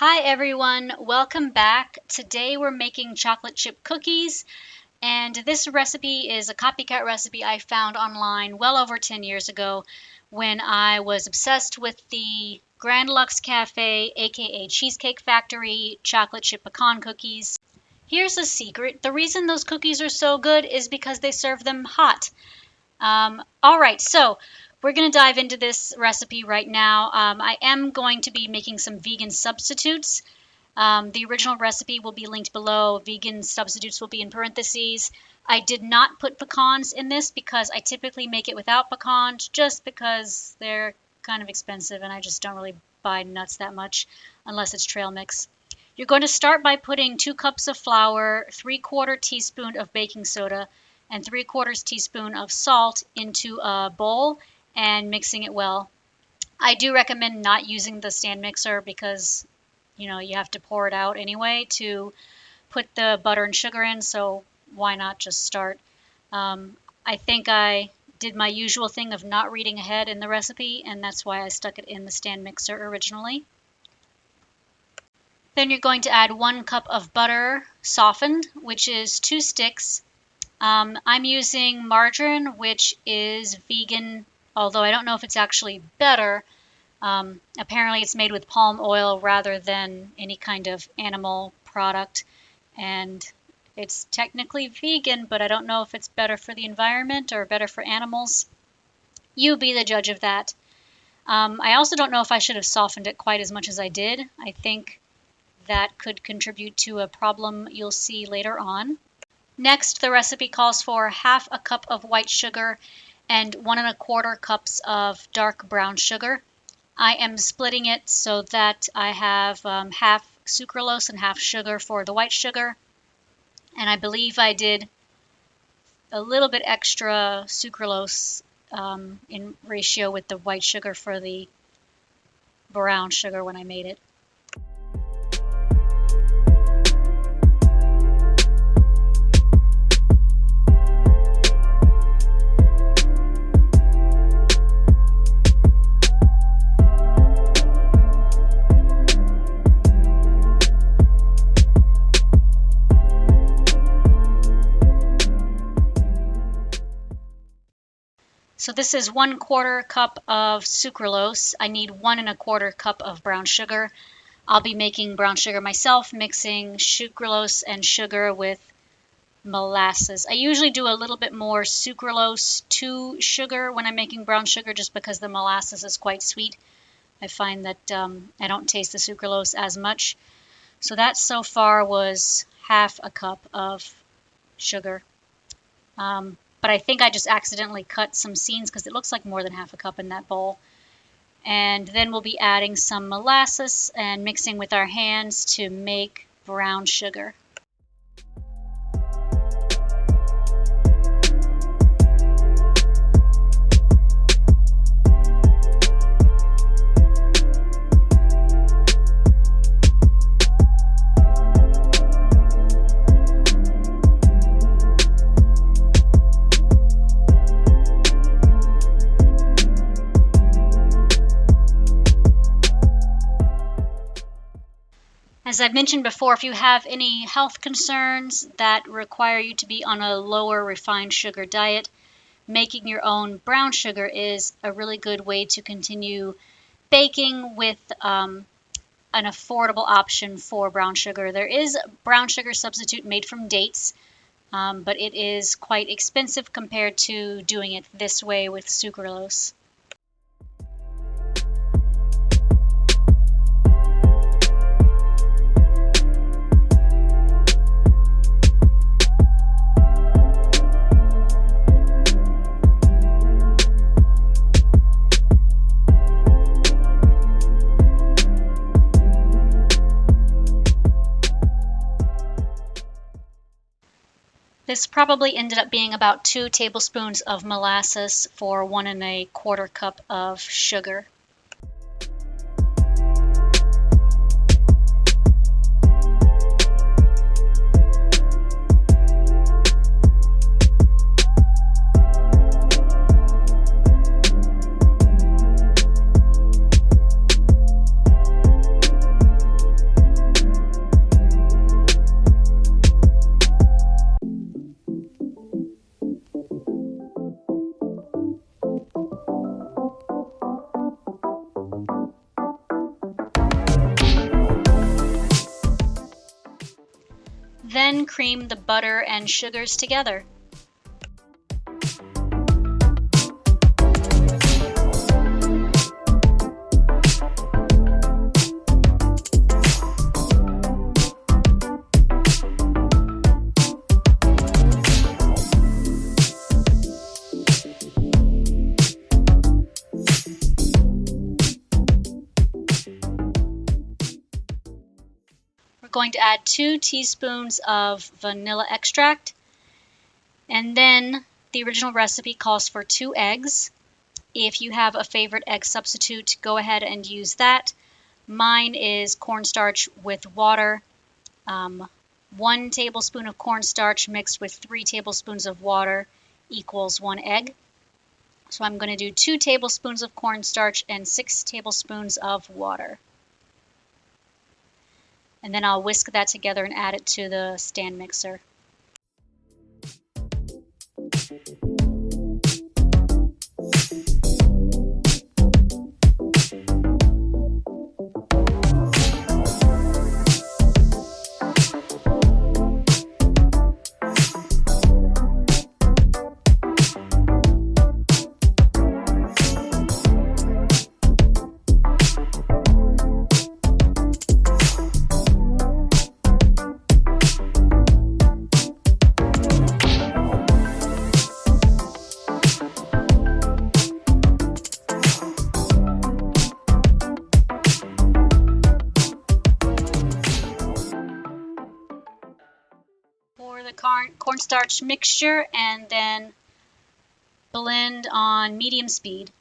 Hi everyone, welcome back. Today we're making chocolate chip cookies, and this recipe is a copycat recipe I found online well over 10 years ago when I was obsessed with the Grand Lux Cafe, aka Cheesecake Factory, chocolate chip pecan cookies. Here's a secret. The reason those cookies are so good is because they serve them hot. All right, so we're going to dive into this recipe right now. I am going to be making some vegan substitutes. The original recipe will be linked below. Vegan substitutes will be in parentheses. I did not put pecans in this because I typically make it without pecans just because they're kind of expensive and I just don't really buy nuts that much unless it's trail mix. You're going to start by putting 2 cups of flour, 3/4 teaspoon of baking soda, and 3/4 teaspoon of salt into a bowl and mixing it well. I do recommend not using the stand mixer because you have to pour it out anyway to put the butter and sugar in, so why not just start? I think I did my usual thing of not reading ahead in the recipe, and that's why I stuck it in the stand mixer originally. Then you're going to add 1 cup of butter softened, which is 2 sticks. I'm using margarine, which is vegan, although I don't know if it's actually better. Apparently it's made with palm oil rather than any kind of animal product, and it's technically vegan, but I don't know if it's better for the environment or better for animals. You be the judge of that. I also don't know if I should have softened it quite as much as I did. I think that could contribute to a problem you'll see later on. Next, the recipe calls for 1/2 cup of white sugar and 1 1/4 cups of dark brown sugar. I am splitting it so that I have half sucralose and half sugar for the white sugar. And I believe I did a little bit extra sucralose in ratio with the white sugar for the brown sugar when I made it. So this is 1/4 cup of sucralose. I need 1 1/4 cup of brown sugar. I'll be making brown sugar myself, mixing sucralose and sugar with molasses. I usually do a little bit more sucralose to sugar when I'm making brown sugar just because the molasses is quite sweet. I find that I don't taste the sucralose as much. So that so far was 1/2 cup of sugar. But I think I just accidentally cut some seams because it looks like more than 1/2 cup in that bowl. And then we'll be adding some molasses and mixing with our hands to make brown sugar. As I've mentioned before, if you have any health concerns that require you to be on a lower refined sugar diet, making your own brown sugar is a really good way to continue baking with an affordable option for brown sugar. There is a brown sugar substitute made from dates, but it is quite expensive compared to doing it this way with sucralose. This probably ended up being about 2 tablespoons of molasses for 1 1/4 cup of sugar. then cream the butter and sugars together. We're going to add 2 teaspoons of vanilla extract, and then the original recipe calls for 2 eggs. If you have a favorite egg substitute, go ahead and use that. Mine is cornstarch with water. 1 tablespoon of cornstarch mixed with 3 tablespoons of water equals 1 egg. So I'm going to do 2 tablespoons of cornstarch and 6 tablespoons of water. And then I'll whisk that together and add it to the stand mixer. Pour the cornstarch mixture and then blend on medium speed.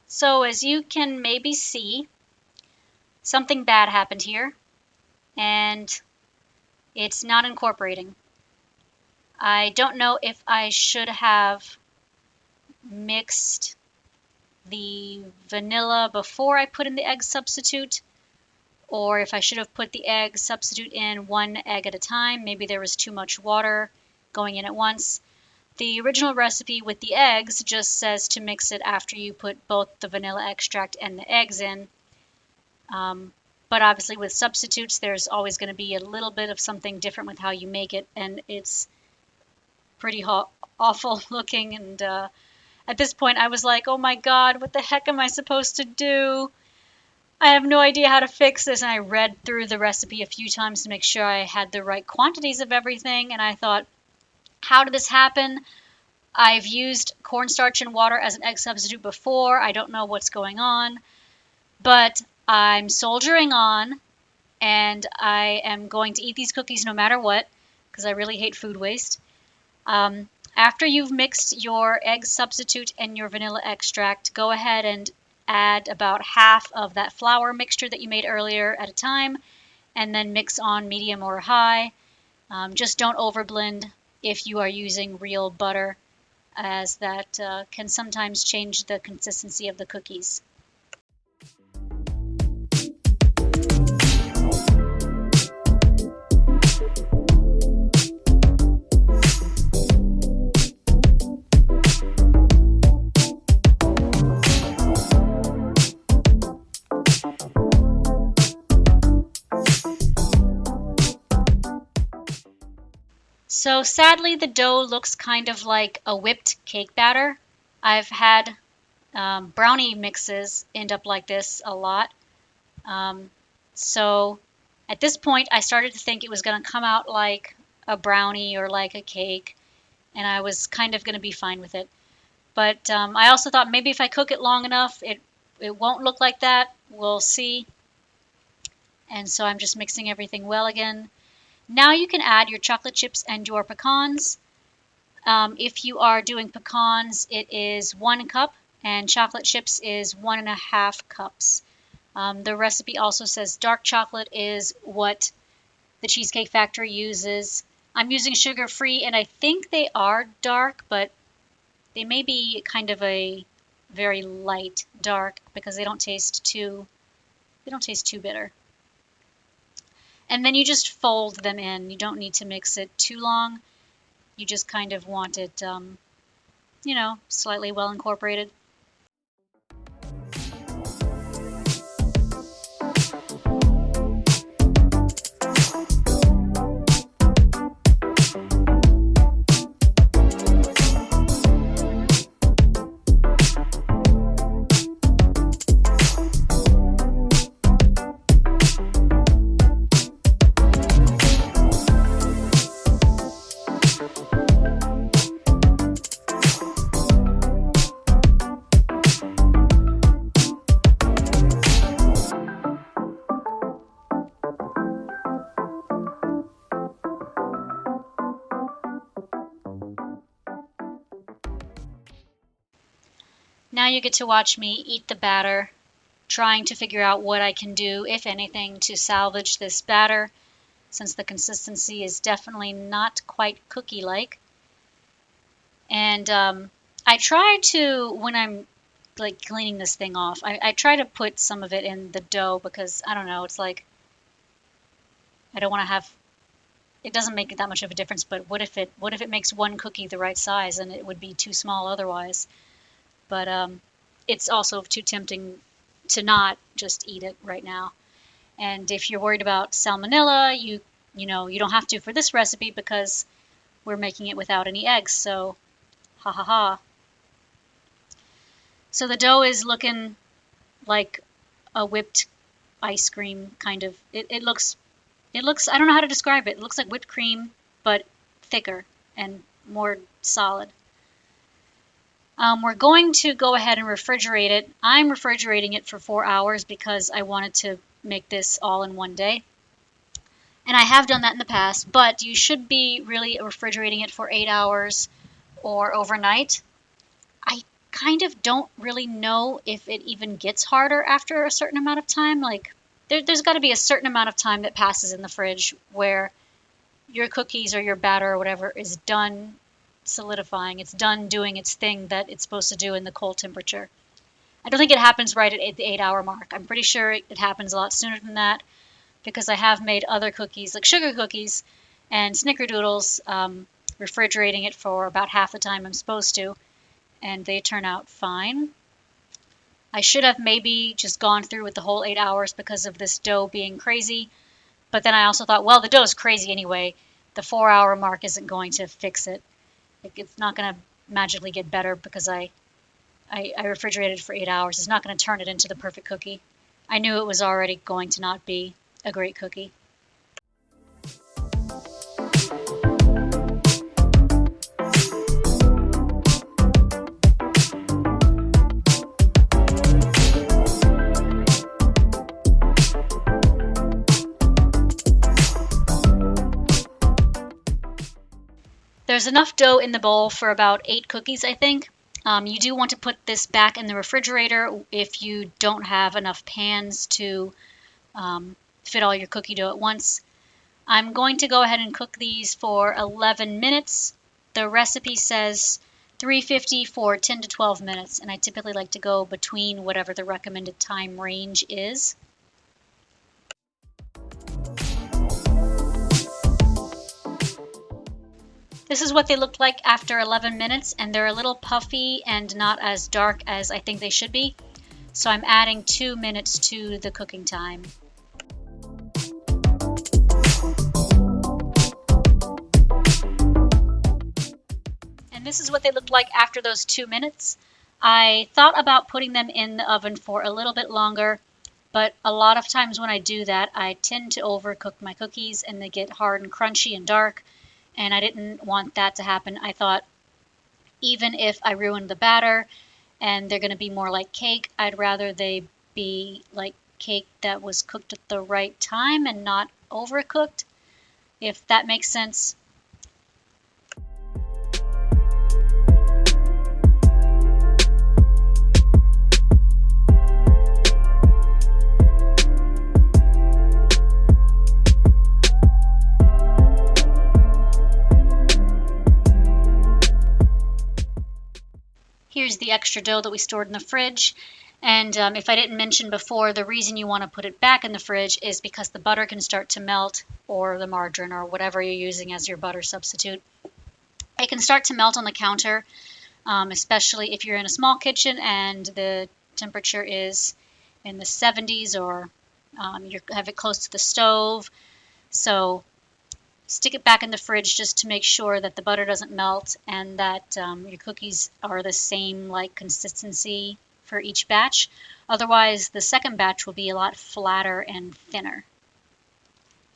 So as you can maybe see, something bad happened here, and it's not incorporating. I don't know if I should have mixed the vanilla before I put in the egg substitute, or if I should have put the egg substitute in 1 egg at a time. Maybe there was too much water going in at once. The original recipe with the eggs just says to mix it after you put both the vanilla extract and the eggs in. But obviously with substitutes, there's always going to be a little bit of something different with how you make it, and it's pretty awful looking. And at this point, I was like, oh my God, what the heck am I supposed to do? I have no idea how to fix this. And I read through the recipe a few times to make sure I had the right quantities of everything. And I thought, how did this happen? I've used cornstarch and water as an egg substitute before. I don't know what's going on, but I'm soldiering on, and I am going to eat these cookies no matter what, because I really hate food waste. After you've mixed your egg substitute and your vanilla extract, go ahead and add about half of that flour mixture that you made earlier at a time, and then mix on medium or high. Just don't overblend if you are using real butter, as that can sometimes change the consistency of the cookies. So sadly, the dough looks kind of like a whipped cake batter. I've had brownie mixes end up like this a lot. So at this point, I started to think it was going to come out like a brownie or like a cake, and I was kind of going to be fine with it. But I also thought maybe if I cook it long enough, it won't look like that. We'll see. And so I'm just mixing everything well again. Now you can add your chocolate chips and your pecans. If you are doing pecans, it is 1 cup, and chocolate chips is 1.5 cups. The recipe also says dark chocolate is what the Cheesecake Factory uses. I'm using sugar-free, and I think they are dark, but they may be kind of a very light dark because they don't taste too They don't taste too bitter. And then you just fold them in. You don't need to mix it too long. You just kind of want it, slightly well incorporated. Now you get to watch me eat the batter, trying to figure out what I can do, if anything, to salvage this batter, since the consistency is definitely not quite cookie-like. And I try to, when I'm like cleaning this thing off, I try to put some of it in the dough because, I don't know, it's like, I don't want to have, it doesn't make that much of a difference, but what if it makes one cookie the right size and it would be too small otherwise? But it's also too tempting to not just eat it right now. And if you're worried about salmonella, you don't have to for this recipe because we're making it without any eggs, so ha ha ha. So the dough is looking like a whipped ice cream kind of. It looks, I don't know how to describe it. It looks like whipped cream, but thicker and more solid. We're going to go ahead and refrigerate it. I'm refrigerating it for 4 hours because I wanted to make this all in one day. And I have done that in the past, but you should be really refrigerating it for 8 hours or overnight. I kind of don't really know if it even gets harder after a certain amount of time. Like, there's got to be a certain amount of time that passes in the fridge where your cookies or your batter or whatever is done solidifying. It's done doing its thing that it's supposed to do in the cold temperature. I don't think it happens right at the 8 hour mark. I'm pretty sure it happens a lot sooner than that because I have made other cookies, like sugar cookies and snickerdoodles, refrigerating it for about half the time I'm supposed to, and they turn out fine. I should have maybe just gone through with the whole 8 hours because of this dough being crazy, but then I also thought, well, the dough's crazy anyway. The 4 hour mark isn't going to fix it. It's not going to magically get better because I refrigerated for 8 hours. It's not going to turn it into the perfect cookie. I knew it was already going to not be a great cookie. There's enough dough in the bowl for about 8 cookies, I think. You do want to put this back in the refrigerator if you don't have enough pans to fit all your cookie dough at once. I'm going to go ahead and cook these for 11 minutes. The recipe says 350 for 10 to 12 minutes, and I typically like to go between whatever the recommended time range is. This is what they looked like after 11 minutes, and they're a little puffy and not as dark as I think they should be. So I'm adding 2 minutes to the cooking time. And this is what they looked like after those 2 minutes. I thought about putting them in the oven for a little bit longer, but a lot of times when I do that, I tend to overcook my cookies and they get hard and crunchy and dark. And I didn't want that to happen. I thought even if I ruined the batter and they're going to be more like cake, I'd rather they be like cake that was cooked at the right time and not overcooked, if that makes sense. Here's the extra dough that we stored in the fridge. And if I didn't mention before, the reason you want to put it back in the fridge is because the butter can start to melt, or the margarine, or whatever you're using as your butter substitute. It can start to melt on the counter, especially if you're in a small kitchen and the temperature is in the 70s, or you have it close to the stove. So stick it back in the fridge just to make sure that the butter doesn't melt and that your cookies are the same like consistency for each batch. Otherwise, the second batch will be a lot flatter and thinner.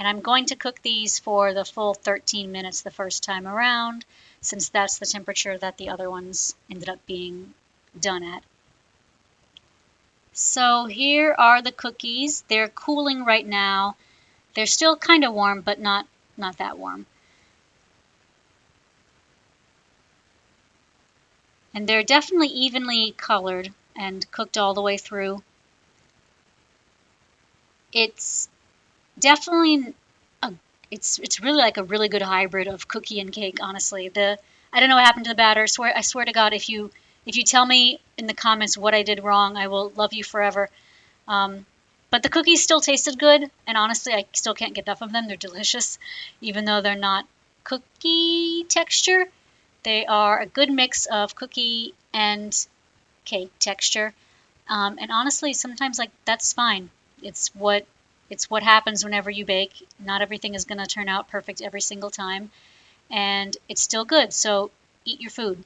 And I'm going to cook these for the full 13 minutes the first time around, since that's the temperature that the other ones ended up being done at. So here are the cookies. They're cooling right now. They're still kind of warm, but not that warm. And they're definitely evenly colored and cooked all the way through. It's definitely it's really like a really good hybrid of cookie and cake, honestly. I don't know what happened to the batter. I swear to God, if you tell me in the comments what I did wrong, I will love you forever. But the cookies still tasted good, and honestly, I still can't get enough of them. They're delicious, even though they're not cookie texture. They are a good mix of cookie and cake texture. And honestly, sometimes like that's fine. It's what happens whenever you bake. Not everything is going to turn out perfect every single time, and it's still good. So eat your food.